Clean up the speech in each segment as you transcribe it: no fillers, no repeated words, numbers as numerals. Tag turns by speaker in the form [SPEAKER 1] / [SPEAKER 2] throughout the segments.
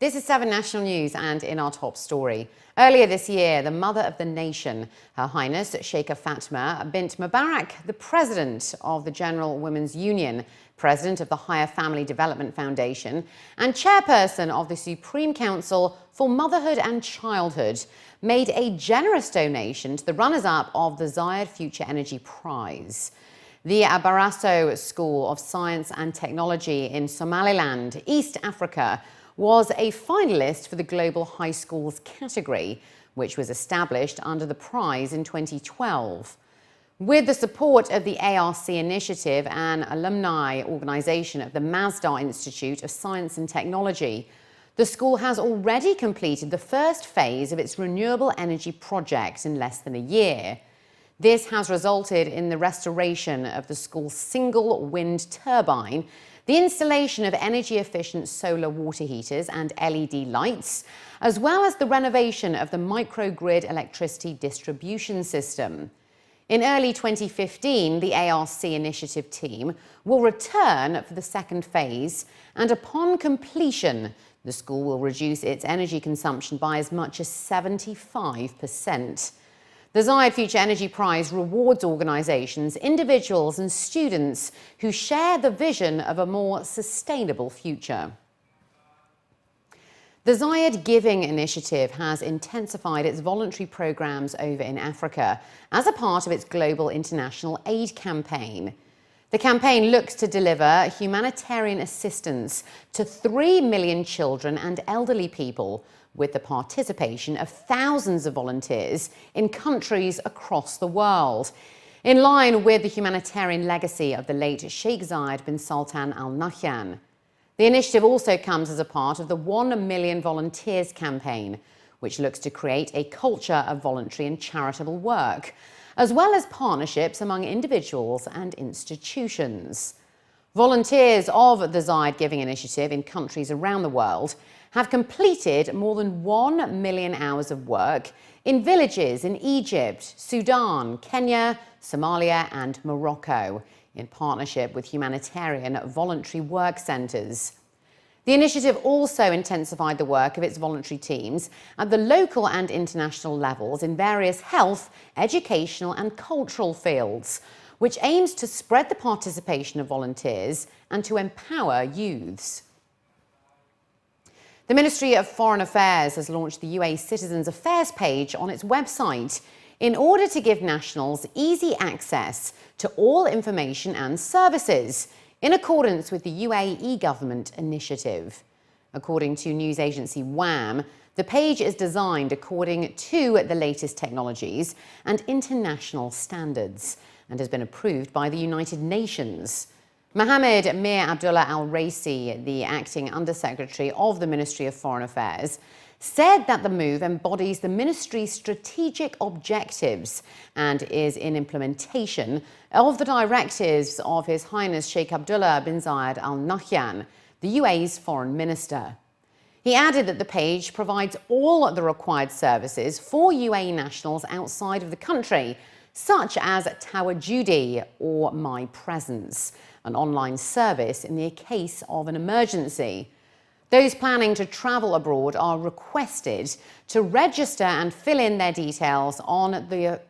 [SPEAKER 1] This is 7 National News, and in our top story. Earlier this year, the mother of the nation, Her Highness Sheikha Fatma bint Mubarak, the president of the General Women's Union, president of the Higher Family Development Foundation, and chairperson of the Supreme Council for Motherhood and Childhood, made a generous donation to the runners-up of the Zayed Future Energy Prize. The Abarasso School of Science and Technology in Somaliland, East Africa, was a finalist for the Global High Schools category, which was established under the prize in 2012. With the support of the ARC initiative, an alumni organisation of the Masdar Institute of Science and Technology, the school has already completed the first phase of its renewable energy project in less than a year. This has resulted in the restoration of the school's single wind turbine, the installation of energy-efficient solar water heaters and LED lights, as well as the renovation of the microgrid electricity distribution system. In early 2015, the ARC initiative team will return for the second phase, and upon completion, the school will reduce its energy consumption by as much as 75%. The Zayed Future Energy Prize rewards organisations, individuals and students who share the vision of a more sustainable future. The Zayed Giving Initiative has intensified its voluntary programmes over in Africa as a part of its global international aid campaign. The campaign looks to deliver humanitarian assistance to 3 million children and elderly people, with the participation of thousands of volunteers in countries across the world. In line with the humanitarian legacy of the late Sheikh Zayed bin Sultan Al Nahyan. The initiative also comes as a part of the 1 Million Volunteers campaign, which looks to create a culture of voluntary and charitable work, as well as partnerships among individuals and institutions. Volunteers of the Zayed Giving Initiative in countries around the world have completed more than 1 million hours of work in villages in Egypt, Sudan, Kenya, Somalia and Morocco, in partnership with humanitarian voluntary work centres. The initiative also intensified the work of its voluntary teams at the local and international levels in various health, educational and cultural fields, which aims to spread the participation of volunteers and to empower youths. The Ministry of Foreign Affairs has launched the UAE Citizens Affairs page on its website in order to give nationals easy access to all information and services in accordance with the UAE government initiative. According to news agency WAM, the page is designed according to the latest technologies and international standards and has been approved by the United Nations. Mohammed Mir Abdullah Al-Raisi, the acting Undersecretary of the Ministry of Foreign Affairs, said that the move embodies the ministry's strategic objectives and is in implementation of the directives of His Highness Sheikh Abdullah bin Zayed Al Nahyan, the UAE's foreign minister. He added that the page provides all the required services for UAE nationals outside of the country, such as Tawajudi or My Presence, an online service in the case of an emergency. Those planning to travel abroad are requested to register and fill in their details on the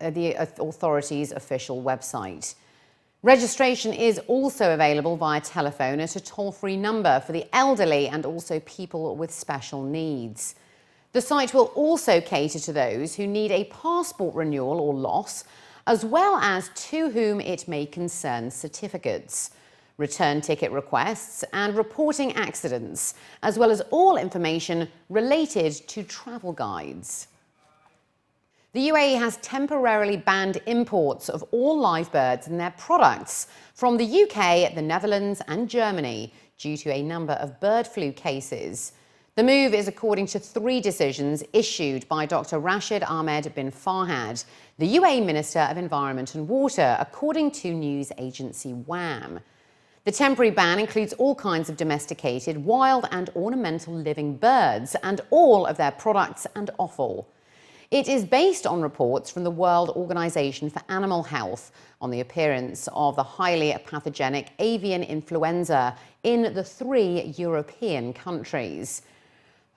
[SPEAKER 1] authority's official website. Registration is also available via telephone at a toll-free number for the elderly and also people with special needs. The site will also cater to those who need a passport renewal or loss, as well as to whom it may concern certificates, return ticket requests and reporting accidents, as well as all information related to travel guides. The UAE has temporarily banned imports of all live birds and their products from the UK, the Netherlands and Germany due to a number of bird flu cases. The move is according to 3 decisions issued by Dr. Rashid Ahmed bin Farhad, the UAE Minister of Environment and Water, according to news agency WAM. The temporary ban includes all kinds of domesticated, wild and ornamental living birds and all of their products and offal. It is based on reports from the World Organization for Animal Health on the appearance of the highly pathogenic avian influenza in the 3 European countries.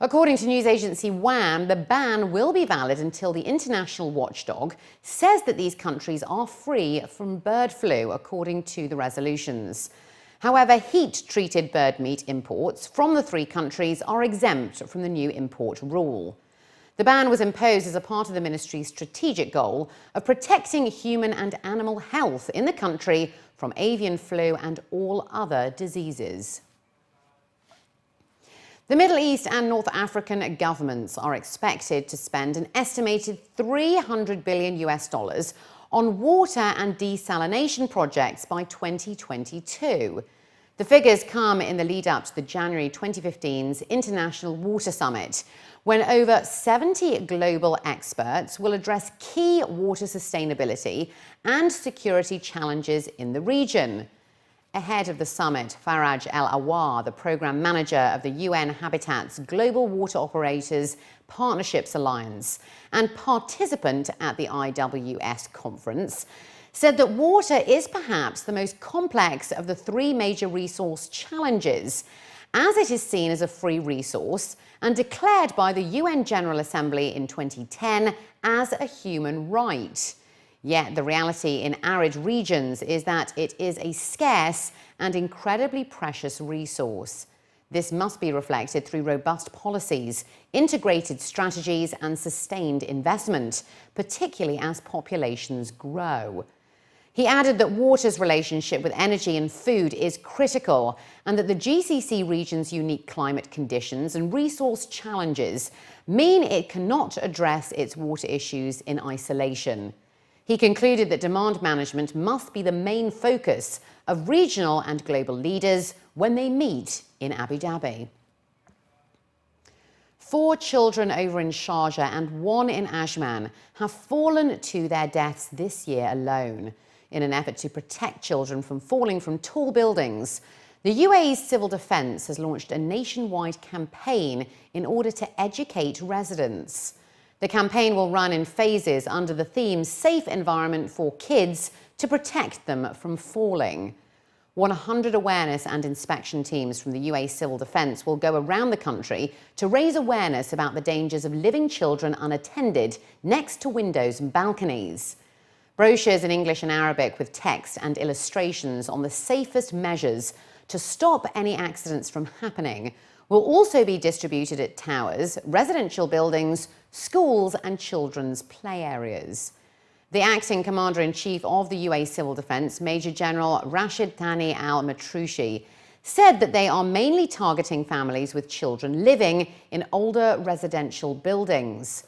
[SPEAKER 1] According to news agency WAM, the ban will be valid until the international watchdog says that these countries are free from bird flu, according to the resolutions. However, heat-treated bird meat imports from the three countries are exempt from the new import rule. The ban was imposed as a part of the ministry's strategic goal of protecting human and animal health in the country from avian flu and all other diseases. The Middle East and North African governments are expected to spend an estimated $300 billion on water and desalination projects by 2022. The figures come in the lead up to the January 2015's International Water Summit, when over 70 global experts will address key water sustainability and security challenges in the region. Ahead of the summit, Faraj El-Awar, the program manager of the UN Habitat's Global Water Operators Partnerships Alliance and participant at the IWS conference, said that water is perhaps the most complex of the three major resource challenges, as it is seen as a free resource and declared by the UN General Assembly in 2010 as a human right. Yet the reality in arid regions is that it is a scarce and incredibly precious resource. This must be reflected through robust policies, integrated strategies and sustained investment, particularly as populations grow. He added that water's relationship with energy and food is critical and that the GCC region's unique climate conditions and resource challenges mean it cannot address its water issues in isolation. He concluded that demand management must be the main focus of regional and global leaders when they meet in Abu Dhabi. 4 children over in Sharjah and 1 in Ajman have fallen to their deaths this year alone. In an effort to protect children from falling from tall buildings, the UAE Civil Defense has launched a nationwide campaign in order to educate residents. The campaign will run in phases under the theme Safe Environment for Kids to protect them from falling. 100 awareness and inspection teams from the UAE Civil Defense will go around the country to raise awareness about the dangers of living children unattended next to windows and balconies. Brochures in English and Arabic with text and illustrations on the safest measures to stop any accidents from happening will also be distributed at towers, residential buildings, schools and children's play areas. The acting commander-in-chief of the UAE Civil Defense, Major General Rashid Thani al-Matrushi, said that they are mainly targeting families with children living in older residential buildings.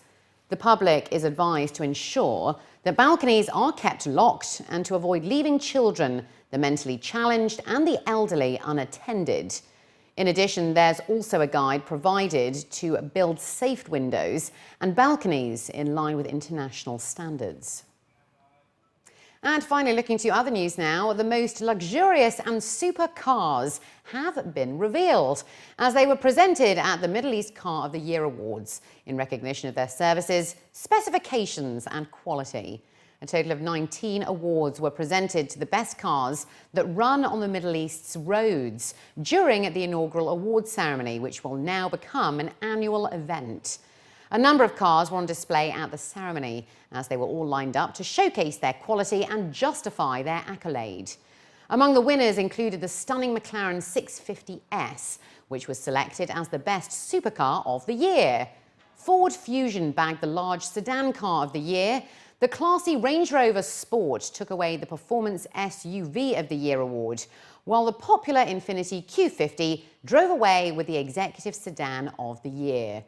[SPEAKER 1] The public is advised to ensure that balconies are kept locked and to avoid leaving children, the mentally challenged and the elderly unattended. In addition, there's also a guide provided to build safe windows and balconies in line with international standards. And finally, looking to other news now, the most luxurious and super cars have been revealed as they were presented at the Middle East Car of the Year Awards in recognition of their services, specifications and quality. A total of 19 awards were presented to the best cars that run on the Middle East's roads during the inaugural awards ceremony, which will now become an annual event. A number of cars were on display at the ceremony as they were all lined up to showcase their quality and justify their accolade. Among the winners included the stunning McLaren 650S, which was selected as the best supercar of the year. Ford Fusion bagged the large sedan car of the year. The classy Range Rover Sport took away the Performance SUV of the Year award, while the popular Infiniti Q50 drove away with the Executive Sedan of the Year.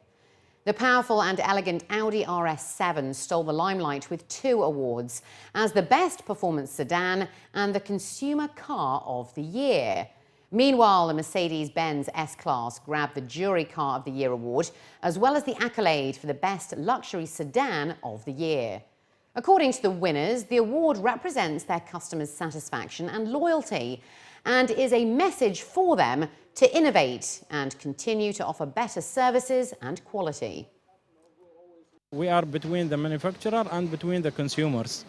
[SPEAKER 1] The powerful and elegant Audi RS7 stole the limelight with 2 awards as the Best Performance Sedan and the Consumer Car of the Year. Meanwhile, the Mercedes-Benz S-Class grabbed the Jury Car of the Year award, as well as the accolade for the Best Luxury Sedan of the Year. According to the winners, the award represents their customers' satisfaction and loyalty and is a message for them to innovate and continue to offer better services and quality.
[SPEAKER 2] We are between the manufacturer and between the consumers.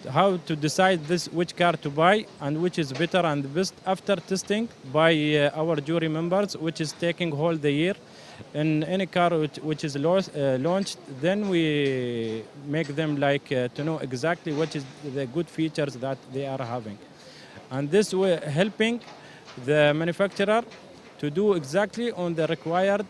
[SPEAKER 2] How to decide which car to buy and which is better and best after testing by our jury members, which is taking whole the year. In any car which is launched, then we make them like to know exactly what is the good features that they are having. And this way helping the manufacturer to do exactly on the required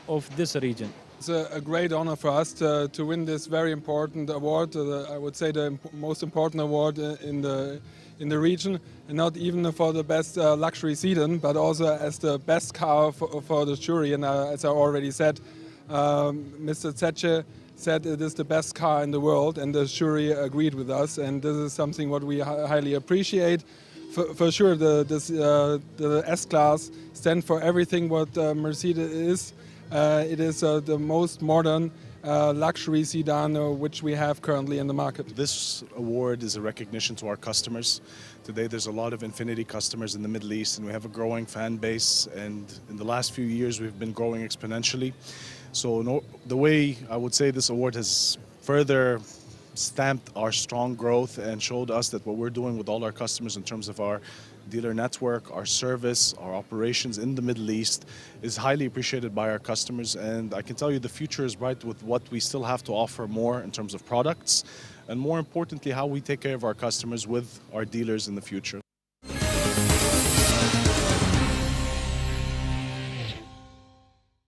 [SPEAKER 2] of this region.
[SPEAKER 3] It's a great honor for us to win this very important award. I would say the most important award in the region, and not even for the best luxury sedan, but also as the best car for the jury. And as I already said, Mr. Zetsche said it is the best car in the world, and the jury agreed with us. And this is something what we highly appreciate. For sure, the S-Class stands for everything what Mercedes is. It is the most modern luxury sedan which we have currently in the market.
[SPEAKER 4] This award is a recognition to our customers. Today there's a lot of Infiniti customers in the Middle East, and we have a growing fan base, and in the last few years we've been growing exponentially. So the way I would say this award has further stamped our strong growth and showed us that what we're doing with all our customers in terms of our dealer network, our service, our operations in the Middle East is highly appreciated by our customers. And I can tell you the future is bright with what we still have to offer more in terms of products, and more importantly, how we take care of our customers with our dealers in the future.